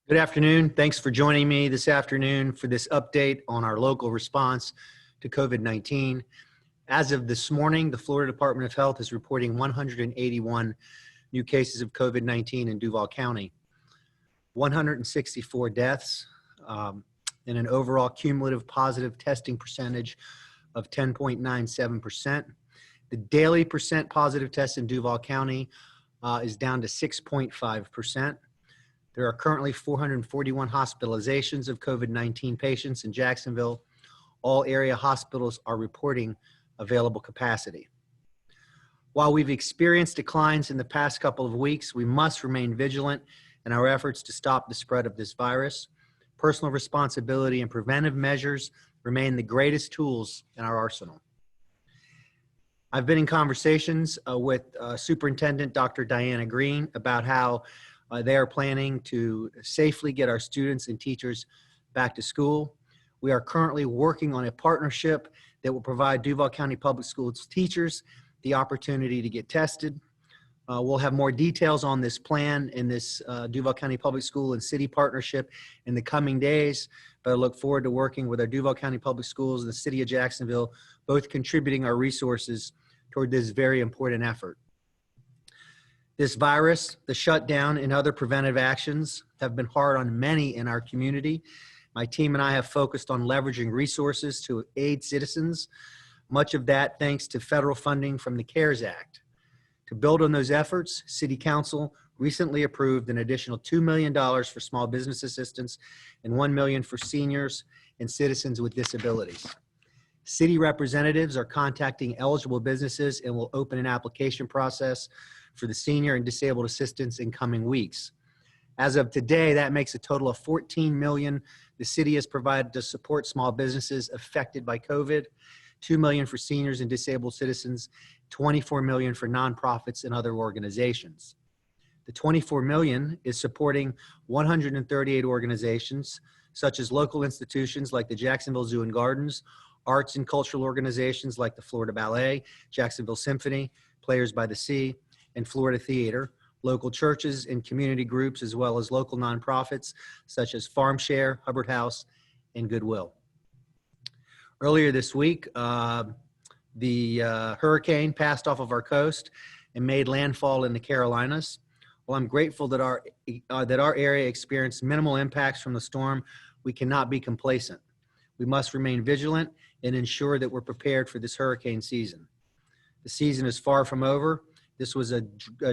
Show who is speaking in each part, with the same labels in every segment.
Speaker 1: Good afternoon. Thanks for joining me this afternoon for this update on our local response to COVID-19. As of this morning, the Florida Department of Health is reporting 181 new cases of COVID-19 in Duval County, 164 deaths, and an overall cumulative positive testing percentage of 10.97%. The daily percent positive tests in Duval County is down to 6.5%. There are currently 441 hospitalizations of COVID-19 patients in Jacksonville. All area hospitals are reporting available capacity. While we've experienced declines in the past couple of weeks, we must remain vigilant in our efforts to stop the spread of this virus. Personal responsibility and preventive measures remain the greatest tools in our arsenal. I've been in conversations with Superintendent Dr. Diana Green about how they are planning to safely get our students and teachers back to school. We are currently working on a partnership that will provide Duval County Public Schools teachers the opportunity to get tested. We'll have more details on this plan in this Duval County Public School and City partnership in the coming days, but I look forward to working with our Duval County Public Schools and the City of Jacksonville, both contributing our resources toward this very important effort. This virus, the shutdown, and other preventive actions have been hard on many in our community. My team and I have focused on leveraging resources to aid citizens, much of that thanks to federal funding from the CARES Act. To build on those efforts, City Council recently approved an additional $2 million for small business assistance and $1 million for seniors and citizens with disabilities. City representatives are contacting eligible businesses and will open an application process for the senior and disabled assistance in coming weeks. As of today, that makes a total of $14 million the city has provided to support small businesses affected by COVID, $2 million for seniors and disabled citizens, $24 million for nonprofits and other organizations. The $24 million is supporting 138 organizations, such as local institutions like the Jacksonville Zoo and Gardens, arts and cultural organizations like the Florida Ballet, Jacksonville Symphony, Players by the Sea, and Florida Theater, local churches and community groups, as well as local nonprofits such as Farm Share, Hubbard House, and Goodwill. Earlier this week, the hurricane passed off of our coast and made landfall in the Carolinas. While I'm grateful that our area experienced minimal impacts from the storm, we cannot be complacent. We must remain vigilant and ensure that we're prepared for this hurricane season. The season is far from over. This was a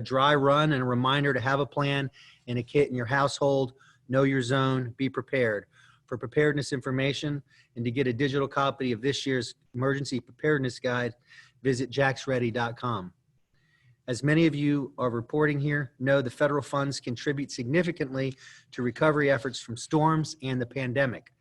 Speaker 1: dry run and a reminder to have a plan and a kit in your household. Know your zone, be prepared. For preparedness information and to get a digital copy of this year's emergency preparedness guide, visit jaxready.com. As many of you are reporting here, know the federal funds contribute significantly to recovery efforts from storms and the pandemic.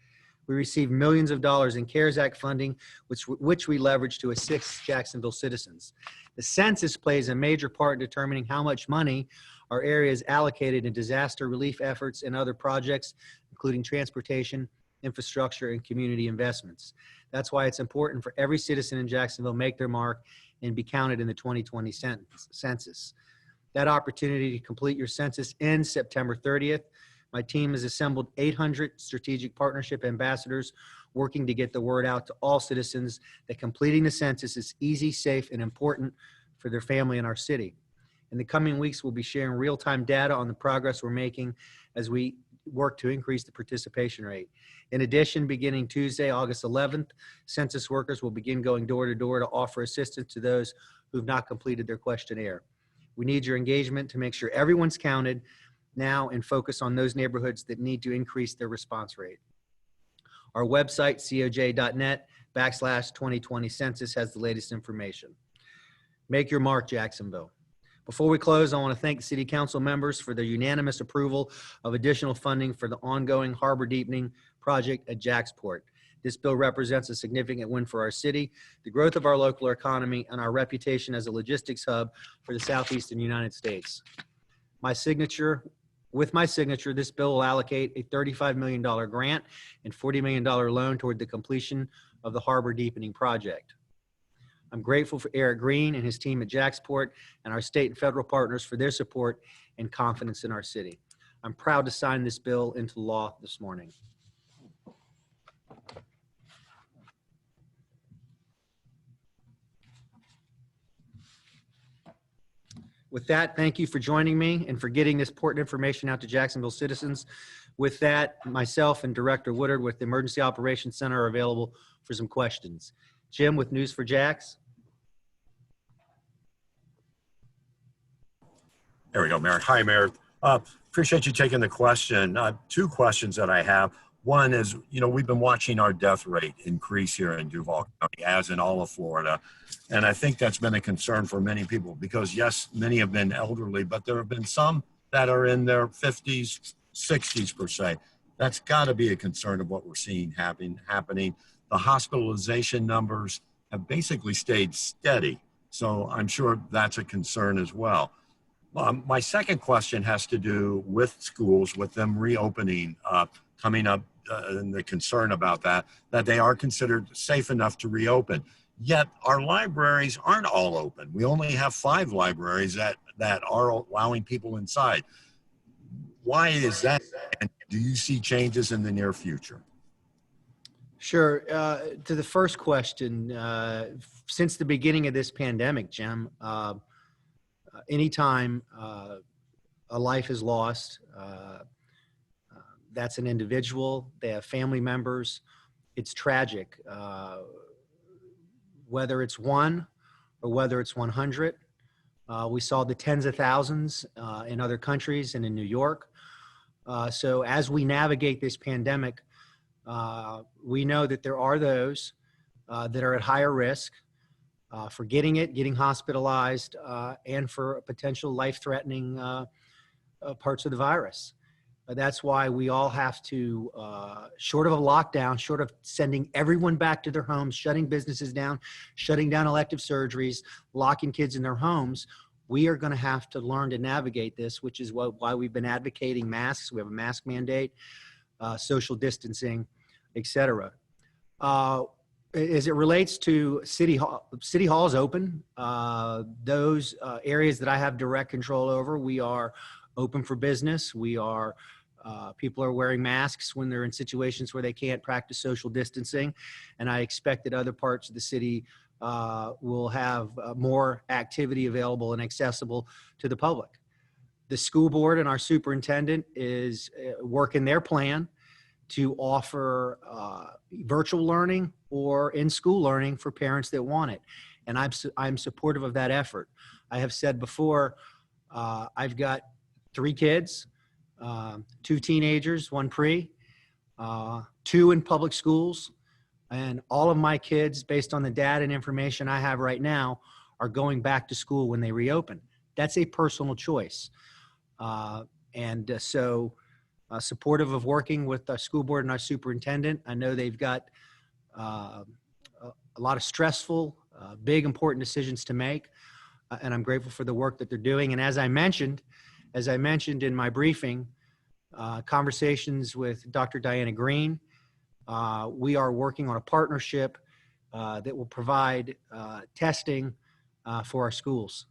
Speaker 1: We received millions of dollars in CARES Act funding, which we leverage to assist Jacksonville citizens. The census plays a major part in determining how much money our area is allocated in disaster relief efforts and other projects, including transportation, infrastructure, and community investments. That's why it's important for every citizen in Jacksonville to make their mark and be counted in the 2020 census. That opportunity to complete your census ends September 30th. My team has assembled 800 strategic partnership ambassadors working to get the word out to all citizens that completing the census is easy, safe, and important for their family in our city. In the coming weeks, we'll be sharing real-time data on the progress we're making as we work to increase the participation rate. In addition, beginning Tuesday, August 11th, census workers will begin going door to door to offer assistance to those who've not completed their questionnaire. We need your engagement to make sure everyone's counted now and focus on those neighborhoods that need to increase their response rate. Our website, coj.net/2020 census, has the latest information. Make your mark, Jacksonville. Before we close, I want to thank the City Council members for their unanimous approval of additional funding for the ongoing harbor deepening project at Jaxport. This bill represents a significant win for our city, the growth of our local economy, and our reputation as a logistics hub for the southeastern United States. With my signature, this bill will allocate a $35 million grant and $40 million loan toward the completion of the harbor deepening project. I'm grateful for Eric Green and his team at Jaxport and our state and federal partners for their support and confidence in our city. I'm proud to sign this bill into law this morning. With that, thank you for joining me and for getting this important information out to Jacksonville citizens. With that, myself and Director Woodard with the Emergency Operations Center are available for some questions. Jim with News for Jax.
Speaker 2: There we go, Mayor. Hi, Mayor. Appreciate you taking the question. Two questions that I have. One is, we've been watching our death rate increase here in Duval County, as in all of Florida. And I think that's been a concern for many people because, yes, many have been elderly, but there have been some that are in their 50s, 60s per se. That's got to be a concern of what we're seeing happening. The hospitalization numbers have basically stayed steady. So I'm sure that's a concern as well. My second question has to do with schools, with them reopening coming up, and the concern about that they are considered safe enough to reopen. Yet our libraries aren't all open. We only have 5 libraries that are allowing people inside. Why is that? And do you see changes in the near future?
Speaker 1: Sure. To the first question, since the beginning of this pandemic, Jim, anytime a life is lost, that's an individual, they have family members, it's tragic. Whether it's 1 or whether it's 100, we saw the tens of thousands in other countries and in New York. So as we navigate this pandemic, we know that there are those that are at higher risk for getting hospitalized, and for potential life-threatening parts of the virus. That's why we all have to, short of a lockdown, short of sending everyone back to their homes, shutting businesses down, shutting down elective surgeries, locking kids in their homes, we are going to have to learn to navigate this, which is why we've been advocating masks. We have a mask mandate, social distancing, etc. As it relates to City Hall is open. Those areas that I have direct control over, we are open for business. People are wearing masks when they're in situations where they can't practice social distancing. And I expect that other parts of the city will have more activity available and accessible to the public. The school board and our superintendent is working their plan to offer virtual learning or in-school learning for parents that want it. And I'm supportive of that effort. I have said before, I've got 3 kids, 2 teenagers, 1 pre, 2 in public schools, and all of my kids, based on the data and information I have right now, are going back to school when they reopen. That's a personal choice. So supportive of working with our school board and our superintendent. I know they've got a lot of stressful, big, important decisions to make, and I'm grateful for the work that they're doing. And as I mentioned in my briefing, conversations with Dr. Diana Green, we are working on a partnership that will provide testing for our schools.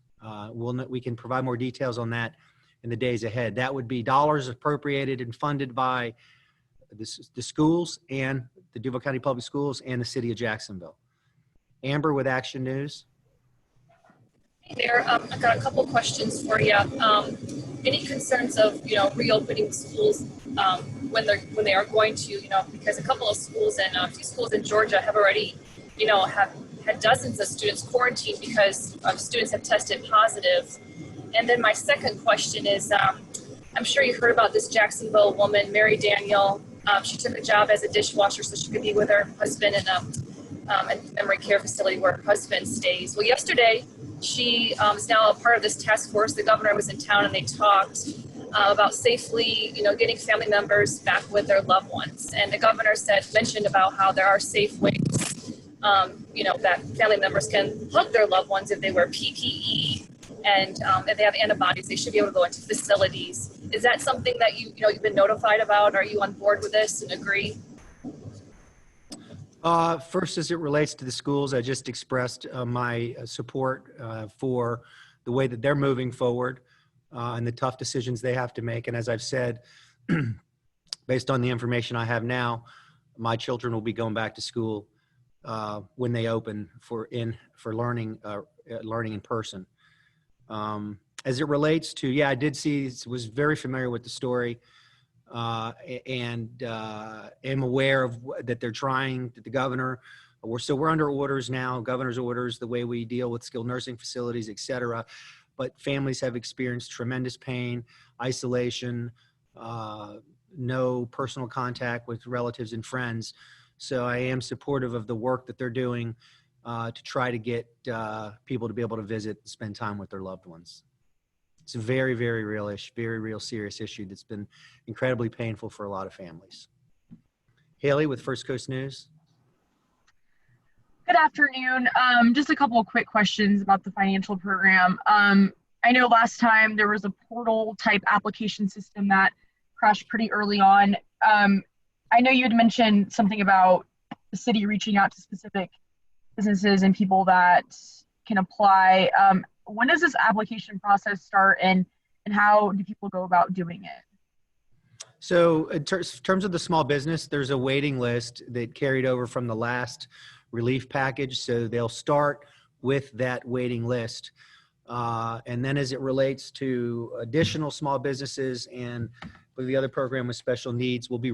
Speaker 1: We can provide more details on that in the days ahead. That would be dollars appropriated and funded by the schools and the Duval County Public Schools and the city of Jacksonville. Amber with Action News.
Speaker 3: Hey there, I've got a couple questions for you. Any concerns of reopening schools when they are going to, because a couple of schools and a few schools in Georgia have already, have had dozens of students quarantined because students have tested positive. And then my second question is, I'm sure you heard about this Jacksonville woman, Mary Daniel. She took a job as a dishwasher so she could be with her husband in a memory care facility where her husband stays. Well, yesterday, she is now a part of this task force. The governor was in town and they talked about safely, getting family members back with their loved ones. And the governor mentioned about how there are safe ways, that family members can hug their loved ones if they wear PPE. And if they have antibodies, they should be able to go into facilities. Is that something that you've been notified about? Are you on board with this and agree?
Speaker 1: First, as it relates to the schools, I just expressed my support for the way that they're moving forward. and the tough decisions they have to make. And as I've said, based on the information I have now, my children will be going back to school when they open for learning in person. As it relates to, yeah, I did see, was very familiar with the story, and am aware of that they're trying, that the governor, we're under orders now, governor's orders, the way we deal with skilled nursing facilities, et cetera. But families have experienced tremendous pain, isolation, no personal contact with relatives and friends. So I am supportive of the work that they're doing to try to get people to be able to visit and spend time with their loved ones. It's a very, very real issue, very real serious issue that's been incredibly painful for a lot of families. Haley with First Coast News.
Speaker 4: Good afternoon. Just a couple of quick questions about the financial program. I know last time there was a portal type application system that crashed pretty early on. I know you had mentioned something about the city reaching out to specific businesses and people that can apply. When does this application process start, and how do people go about doing it?
Speaker 1: So in terms of the small business, there's a waiting list that carried over from the last relief package. So they'll start with that waiting list. And then as it relates to additional small businesses and with the other program with special needs, we'll be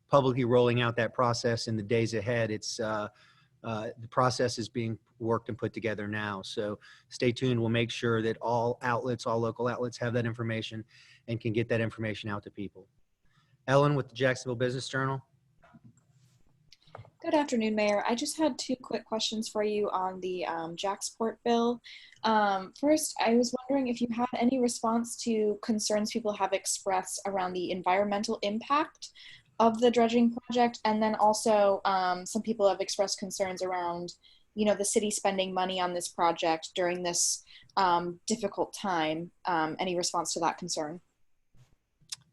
Speaker 1: publicly rolling out that process in the days ahead. The process is being worked and put together now. So stay tuned. We'll make sure that all local outlets have that information and can get that information out to people. Ellen with the Jacksonville Business Journal.
Speaker 5: Good afternoon, Mayor. I just had two quick questions for you on the Jaxport Bill. First, I was wondering if you had any response to concerns people have expressed around the environmental impact of the dredging project, and then also some people have expressed concerns around, the city spending money on this project during this difficult time. Any response to that concern?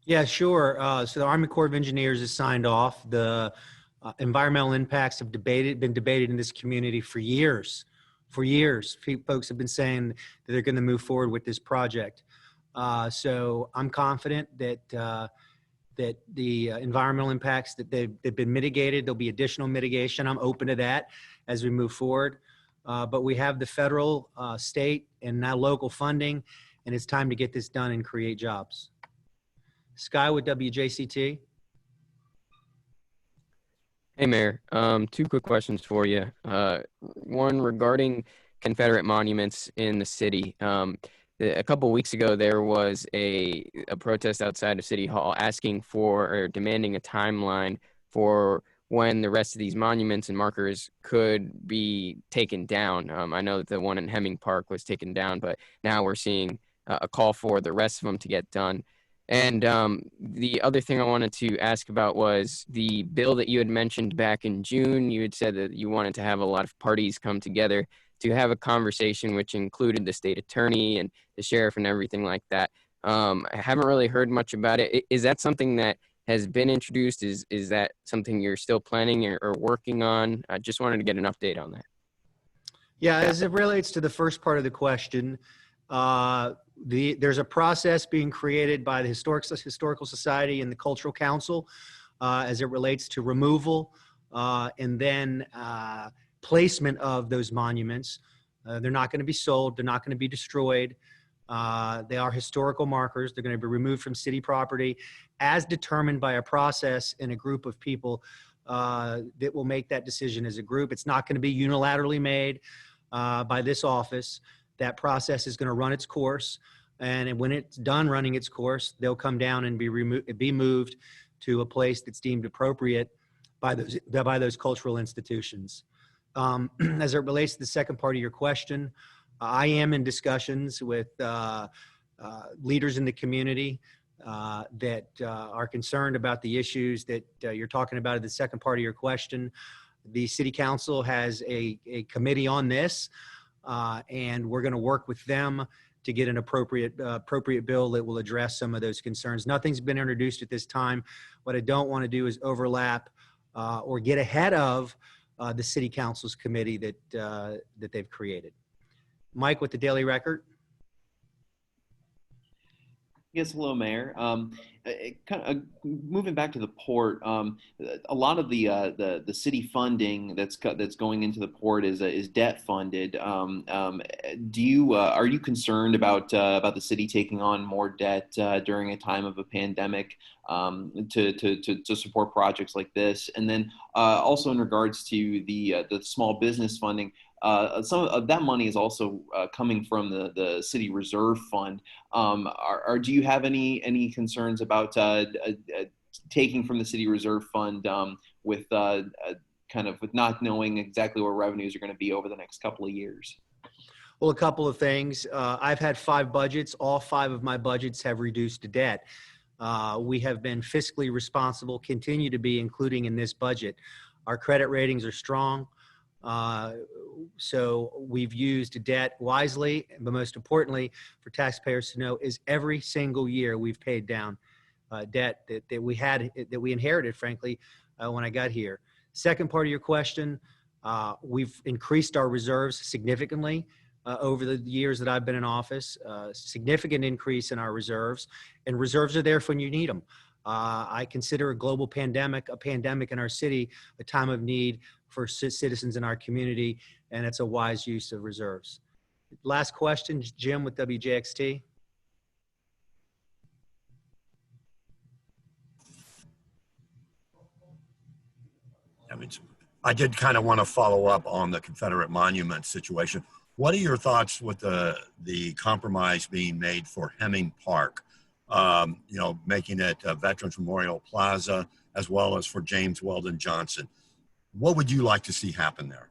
Speaker 1: Yeah, sure. So the Army Corps of Engineers has signed off. The environmental impacts have been debated in this community for years. For years, folks have been saying that they're going to move forward with this project. So I'm confident that the environmental impacts that they've been mitigated. There'll be additional mitigation. I'm open to that as we move forward. But we have the federal, state, and now local funding, and it's time to get this done and create jobs. Sky with WJCT.
Speaker 6: Hey, Mayor. Two quick questions for you. One regarding Confederate Monuments in the city. A couple weeks ago, there was a protest outside of City Hall asking for or demanding a timeline for when the rest of these monuments and markers could be taken down. I know that the one in Hemming Park was taken down, but now we're seeing a call for the rest of them to get done. And the other thing I wanted to ask about was the bill that you had mentioned back in June. You had said that you wanted to have a lot of parties come together to have a conversation which included the state attorney and the sheriff and everything like that. I haven't really heard much about it. Is that something that has been introduced? Is that something you're still planning or working on? I just wanted to get an update on that.
Speaker 1: Yeah, as it relates to the first part of the question, there's a process being created by the Historical Society and the Cultural Council as it relates to removal and then placement of those monuments. They're not going to be sold. They're not going to be destroyed. They are historical markers. They're going to be removed from city property as determined by a process and a group of people that will make that decision as a group. It's not going to be unilaterally made by this office. That process is going to run its course. And when it's done running its course, they'll come down and be moved to a place that's deemed appropriate by those cultural institutions. As it relates to the second part of your question, I am in discussions with leaders in the community that are concerned about the issues that you're talking about in the second part of your question. The City Council has a committee on this, and we're going to work with them to get an appropriate bill that will address some of those concerns. Nothing's been introduced at this time. What I don't want to do is overlap or get ahead of the City Council's committee that they've created. Mike with the Daily Record.
Speaker 7: Yes, hello, Mayor. Kind of moving back to the port. A lot of the city funding that's going into the port is debt funded. Do you are you concerned about the city taking on more debt during a time of a pandemic to support projects like this? And then also in regards to the small business funding. Some of that money is also coming from the city reserve fund. Do you have any concerns about taking from the city reserve fund with kind of with not knowing exactly where revenues are going to be over the next couple of years?
Speaker 1: Well, a couple of things. I've had 5 budgets. All 5 of my budgets have reduced debt. We have been fiscally responsible, continue to be, including in this budget. Our credit ratings are strong. So we've used debt wisely, but most importantly for taxpayers to know is every single year we've paid down debt that we inherited, frankly, when I got here. Second part of your question, we've increased our reserves significantly over the years that I've been in office, significant increase in our reserves, and reserves are there for when you need them. I consider a global pandemic, a pandemic in our city, a time of need for citizens in our community, and it's a wise use of reserves. Last question, Jim with WJXT.
Speaker 2: I did kind of want to follow up on the Confederate Monuments situation. What are your thoughts with the compromise being made for Hemming Park? Making it a Veterans Memorial Plaza, as well as for James Weldon Johnson. What would you like to see happen there?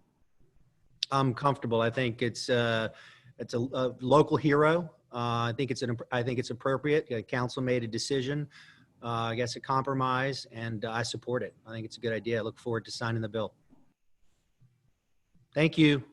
Speaker 1: I'm comfortable. I think it's a local hero. I think it's appropriate. The council made a decision, I guess a compromise, and I support it. I think it's a good idea. I look forward to signing the bill. Thank you.